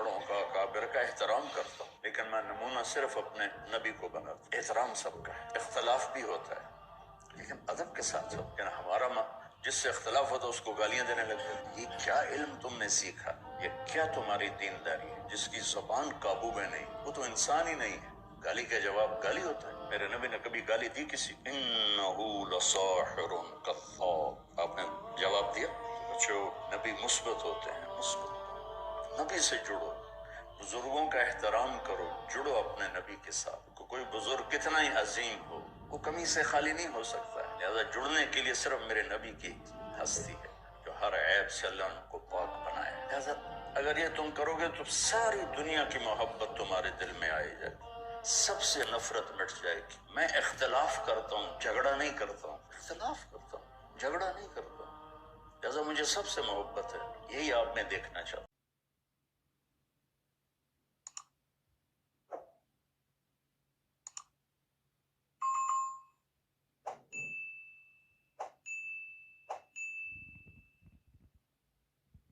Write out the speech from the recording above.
بڑوں کا اکابر کا احترام کرتا ہوں، لیکن میں نمونہ صرف اپنے نبی کو بناتا ہوں۔ احترام سب کا ہے، اختلاف بھی ہوتا ہے لیکن ادب کے ساتھ ہو۔ لیکن ہمارا جس سے اختلاف ہوتا ہے اس کو گالیاں دینے لگ جاتے، یہ کیا علم تم نے سیکھا، یہ کیا تمہاری دینداری ہے؟ جس کی زبان قابو میں نہیں وہ تو انسان ہی نہیں ہے۔ گالی کا جواب گالی ہوتا ہے؟ میرے نبی نے کبھی گالی دی کسی؟ انہو لساحر کذاب، آپ نے جواب دیا؟ بچو نبی مثبت ہوتے ہیں، مثبت نبی سے جڑو، بزرگوں کا احترام کرو، جڑو اپنے نبی کے ساتھ۔ کوئی بزرگ کتنا ہی عظیم ہو وہ کمی سے خالی نہیں ہو سکتا ہے، لہذا جڑنے کے لیے صرف میرے نبی کی ہستی ہے جو ہر عیب سے اللہ نے کو پاک بنایا ہے۔ لہذا اگر یہ تم کرو گے تو ساری دنیا کی محبت تمہارے دل میں آئے جائے گی، سب سے نفرت مٹ جائے گی۔ میں اختلاف کرتا ہوں، جھگڑا نہیں کرتا ہوں، اختلاف کرتا ہوں، جھگڑا نہیں کرتا ہوں، لہذا مجھے سب سے محبت ہے۔ یہی آپ نے دیکھنا چاہتا